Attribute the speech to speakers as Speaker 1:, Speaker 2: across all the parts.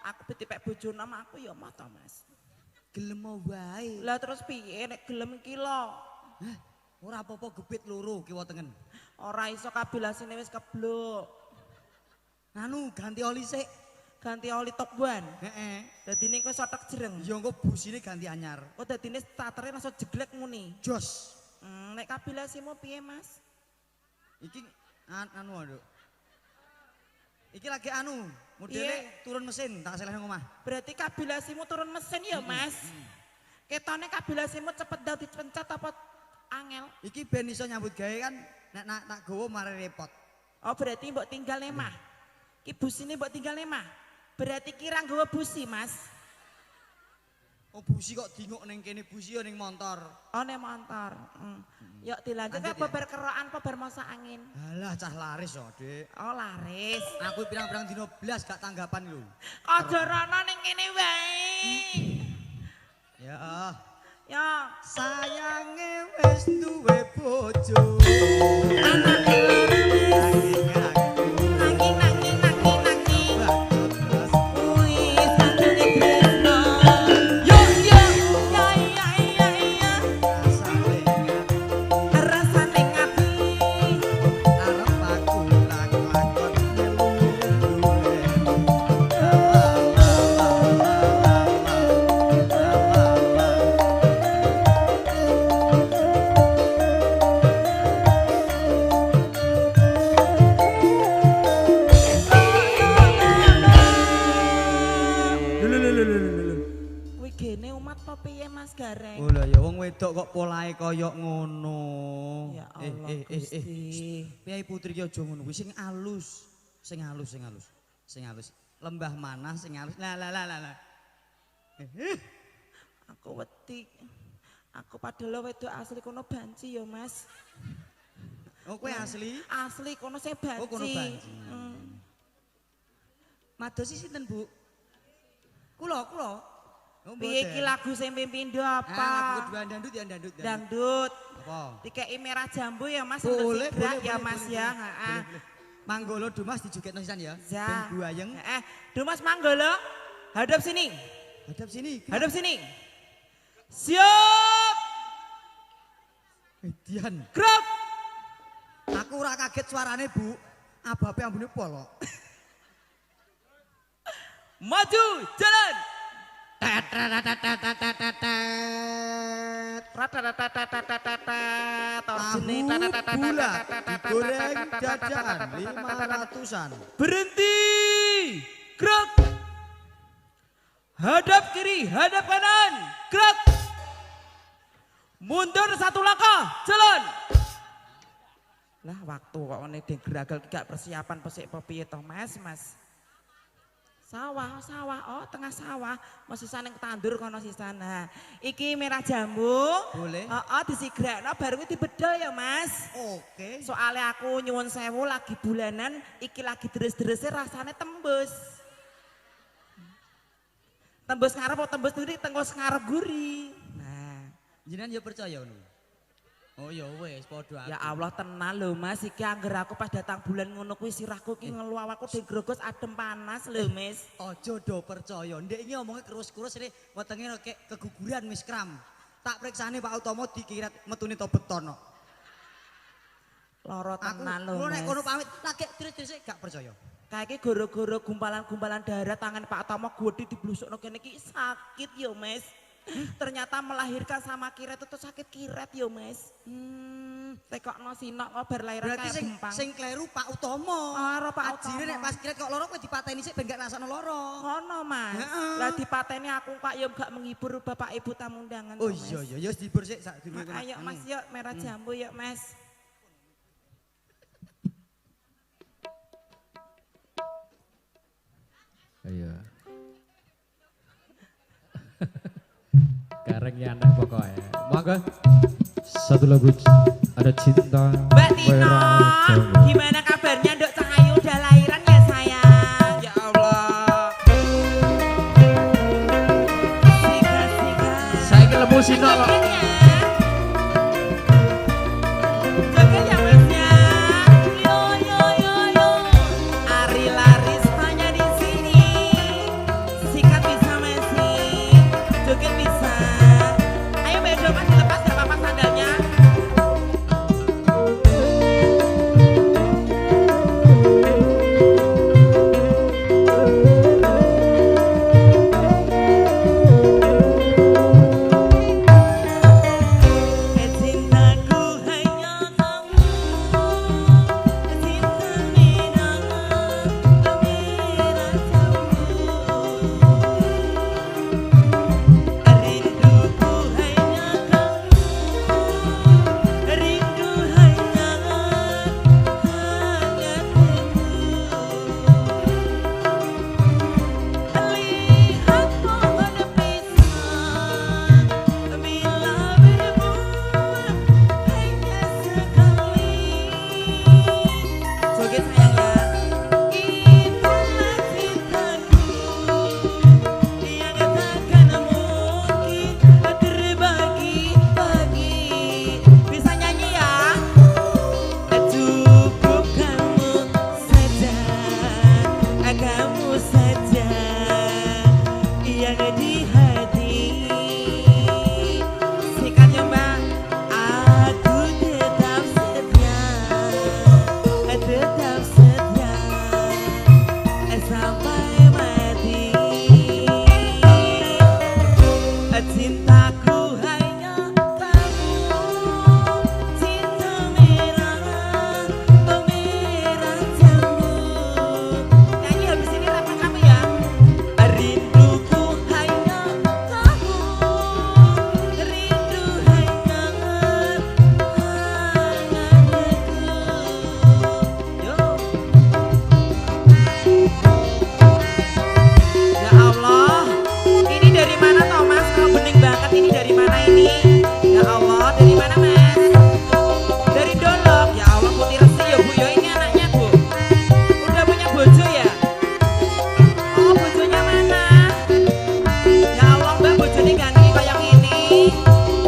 Speaker 1: aku betipek bojo nama aku ya mah to Mas.
Speaker 2: Gelem wae.
Speaker 1: Lah terus piye nek gelem iki lho.
Speaker 2: Hah, ora apa-apa gebit loro kiwa tengen.
Speaker 1: Ora iso kabilasine wis keblok.
Speaker 2: Anu ganti oli sik.
Speaker 1: Ganti oli tokban.
Speaker 2: Heeh.
Speaker 1: Dadine kok sotek jereng.
Speaker 2: Ya engko busine ganti anyar.
Speaker 1: Kok dadine startere langsung jeglek muni.
Speaker 2: Jos.
Speaker 1: Nek kabilasimu piye Mas?
Speaker 2: Iki anu Nduk. Iki lagi anu, modele turun mesin, tak seleh nang omah.
Speaker 1: Berarti kabilasimu turun mesin ya Mas? Ketone kabilasimu cepet dadi pencet apa angel?
Speaker 2: Iki ben iso nyambut gawe kan nek nak gowo mare repot.
Speaker 1: Oh berarti mbok tinggal lemah. Ki busine mbok tinggal lemah. Berarti kira nggawa busi Mas.
Speaker 2: Oh busi kok dinguk ning kene busi ya ning motor.
Speaker 1: Oh ning motor. Yuk dilanjut ke beber kerokan apa ber masa angin.
Speaker 2: Alah cah laris yo, Dik.
Speaker 1: Oh laris.
Speaker 2: Aku pirang-pirang dino blas gak tanggapan lho.
Speaker 1: Aja rono ning kene wae.
Speaker 2: Ya.
Speaker 1: Ya.
Speaker 2: Sayange wis duwe bojo.
Speaker 1: Anake wis nanging nanging nanging nanging. Wis sakjane tresno. Yo yo ya ya ya ya. Rasane ngati.
Speaker 2: Arep aku lakon melu.
Speaker 1: Kuwi gene umat apa piye Mas Gareng?
Speaker 2: Oh lah ya wong wedok kok polahe kaya ngono.
Speaker 1: Ya Allah Gusti.
Speaker 2: Piye putri ki aja ngono kuwi sing alus. Sing halus, sing halus. Sing halus. Lembah manah sing halus. Lah.
Speaker 1: Aku wedi. Aku padahal wedok asli kono banci ya Mas.
Speaker 2: Oh kowe asli?
Speaker 1: Asli kono saya banci.
Speaker 2: Oh kono banci. Madosi sinten, Bu? Kula. Oh,
Speaker 1: Piye iki lagu sing pimpindo apa?
Speaker 2: Lagu kedua dangdut ya dangdut.
Speaker 1: Dangdut.
Speaker 2: Apa?
Speaker 1: Dikei merah jambu ya Mas.
Speaker 2: Boleh,
Speaker 1: ya Mas ya. Heeh.
Speaker 2: Manggolo Dumas dijuketno sisan ya.
Speaker 1: Ya.
Speaker 2: Ben buayeng.
Speaker 1: Dumas Manggolo. Hadap sini.
Speaker 2: Hadap sini.
Speaker 1: Hadap sini. Siap.
Speaker 2: Dian.
Speaker 1: Gerak.
Speaker 2: Aku ora kaget suarane, Bu. Abape ambune polok.
Speaker 1: Maju, jalan.
Speaker 2: Goreng jajan 500-an.
Speaker 1: Berhenti. Gerak. Hadap kiri, hadap kanan. Gerak. Mundur satu langkah, jalan. Lah waktu kok ngene ding geragal gak persiapan pesik piye toh Mas. Sawah, oh tengah sawah, masih sana tandur kono sisana. Iki merah jambu.
Speaker 2: Boleh.
Speaker 1: Disigrakno baru dibedol ya Mas.
Speaker 2: Oke.
Speaker 1: Soalnya aku nyuwun sewu lagi bulanan, iki lagi deres-derese rasanya tembus. Tembus ngarep apa tembus duri, tembus ngarep guri. Nah,
Speaker 2: Jenengan ya percaya ngono. Oh ya wis padha aku.
Speaker 1: ya Allah tenan lho Mas, iki angger aku pas datang bulan ngono kuwi sirahku ki ngelu awakku digrogos adem panas lho Mas.
Speaker 2: Aja do percaya. Ndek iki omongnya kerus-kerus ini wetenge kayak keguguran wis kram. Tak priksane Pak Utomo dikirat metune to beton kok.
Speaker 1: Loro tenan lho
Speaker 2: Aku nek
Speaker 1: Mas.
Speaker 2: kono pamit lagi terus gak percaya.
Speaker 1: Kayak goro-goro gumpalan-gumpalan darah tangan Pak Utomo gede diblusukno kene iki sakit ya Mas. Ternyata melahirkan sama kiret itu sakit kiret ya Mas. Tekokno sinok kok bar lahiran
Speaker 2: Berarti
Speaker 1: kayak bempang.
Speaker 2: sing kleru Pak Utomo.
Speaker 1: Karo Pak
Speaker 2: Ajine
Speaker 1: Utomo.
Speaker 2: nek pas kiret kok loro kowe dipateni sik ben gak rasane loro.
Speaker 1: Kono Mas.
Speaker 2: Heeh.
Speaker 1: Lah dipateni aku Pak ya gak menghibur Bapak Ibu tamu undangan.
Speaker 2: Oh
Speaker 1: toh, Mas.
Speaker 2: iya ya wis dibur sik sak durunge.
Speaker 1: Ayo Mas yuk merah jambu yuk Mas.
Speaker 3: Iya. Garengnya aneh pokoknya. Monggo. Satu lagu ada cinta.
Speaker 1: Mbak Tino,
Speaker 3: merah jambu.
Speaker 1: gimana kabarnya Nduk Cahayu udah lahiran ya sayang? Ya Allah. Sika.
Speaker 3: Saya ke lemu sino kok.
Speaker 1: Jaga ya Mas ya. Yo. Ari laris hanya di sini. saja yang di hati. Sikatnya mbak, aku tetap setia sampai mati. Cintaku hanya kamu, cinta merah, pemerah jambu. Nyanyi habis ini rapa kamu ya. Rinduku hanya kamu, rindu hanya hangatku. Yo. Ya Allah, ini dari mana toh mas? Kalau bening banget ini dari mana ini? Ya Allah, dari mana mas? Dari Dolok. Ya Allah, putih resi ya bu, ya ini anaknya bu. Udah punya bojo ya? Oh bojonya mana? Ya Allah mbak, bojonya ganteng kayak ini.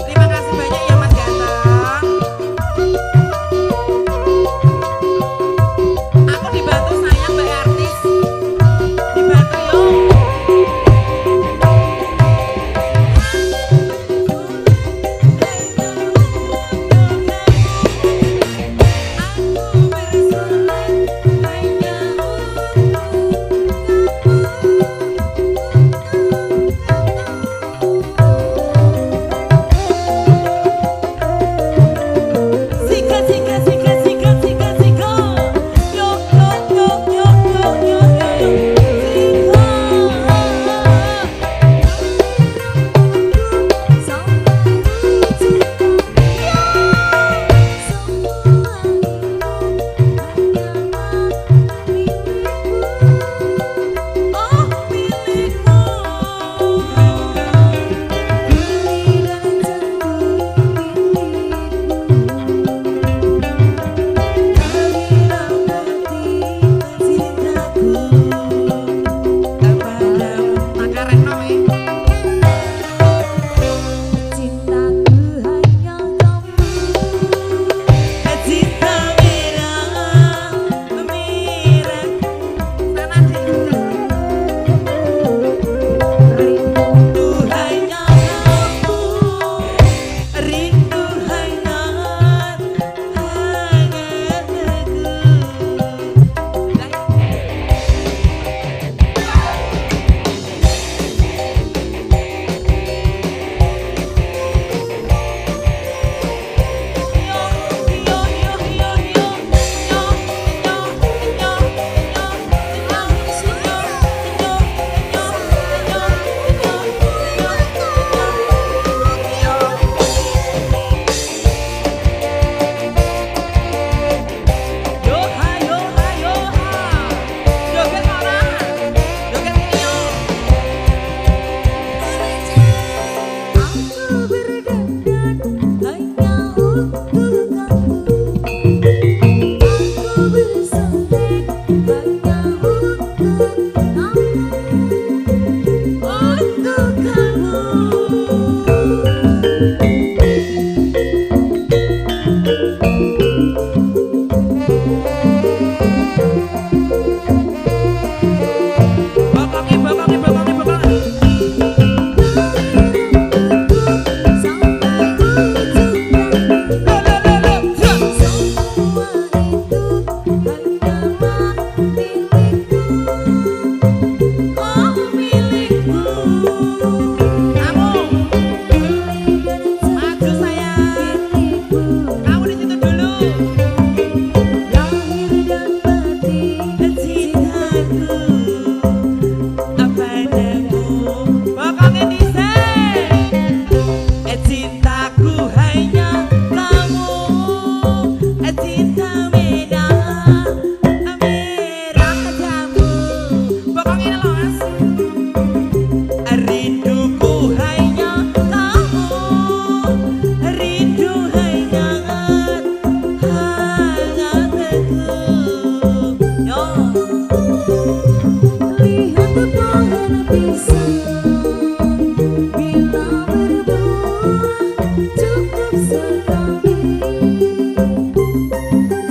Speaker 1: Terima kasih banyak ya mas ganteng. Aku dibantu sayang mbak artis. Dibantu yuk.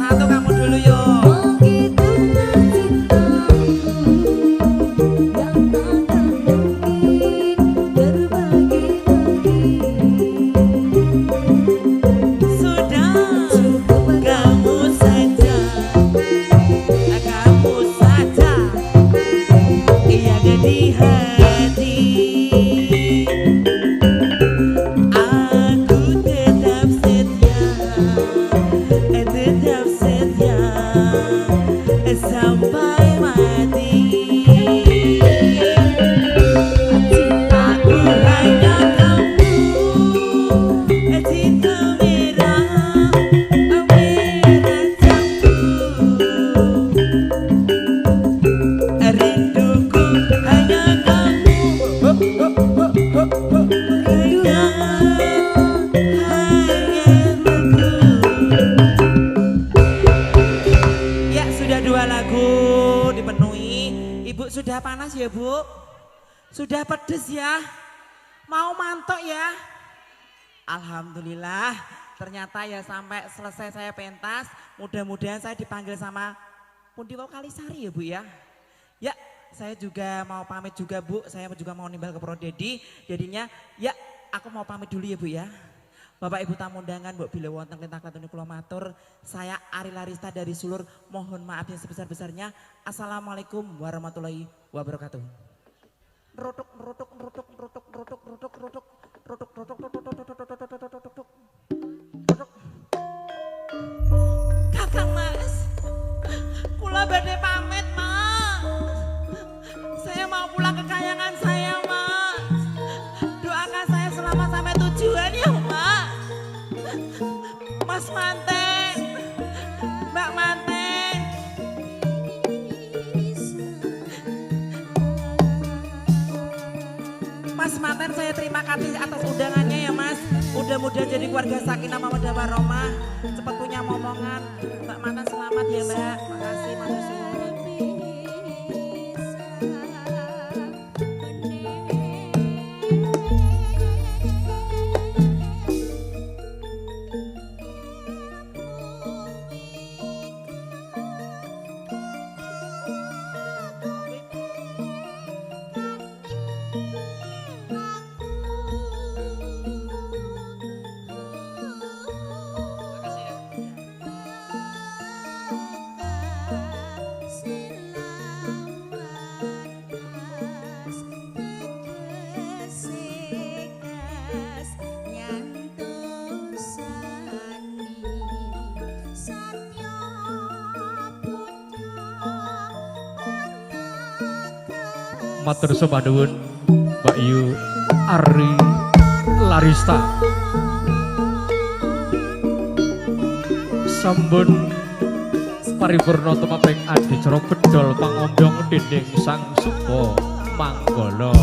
Speaker 1: Satu kamu dulu yuk. Sudah panas ya Bu? Sudah pedes ya? Mau mantok ya? Alhamdulillah, ternyata ya sampai selesai saya pentas, mudah-mudahan saya dipanggil sama Pundi Wau Kalisari ya Bu ya. Ya, saya juga mau pamit juga Bu, saya juga mau nimbal ke Prodedi, jadinya ya aku mau pamit dulu ya Bu ya. Bapak Ibu tamu undangan, Mbok bila wonten lintah klatune kula matur, saya Ari Larista dari Sulur, mohon maaf yang sebesar-besarnya. Assalamualaikum warahmatullahi wabarakatuh. Rotok rotok rotok rotok rotok rotok rotok rotok rotok rotok rotok. Kakang Mas, kula badhe pamit, Mas. Saya mau pulang ke kayangan saya, Mas. Doakan saya selamat sampai tujuan ya, Mas. Mas Manteng, Mbak Manteng. Mas Manteng, saya terima kasih atas undangannya ya Mas. Mudah-mudahan jadi keluarga sakinah mawaddah warahmah. Cepat punya momongan. Mbak Manteng selamat ya Mbak. Makasih Mas Suwun.
Speaker 3: Matur supanuwun Mbak Yu Ari Larista. Sampun paripurna tumaping adicara bedol pangombyong dinding Sang Supa Manggala.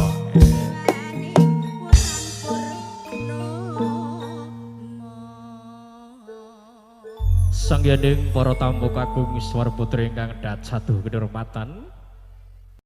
Speaker 3: Sangyaning para tamu kakung Iswar Putri ingkang dat satu kehormatan.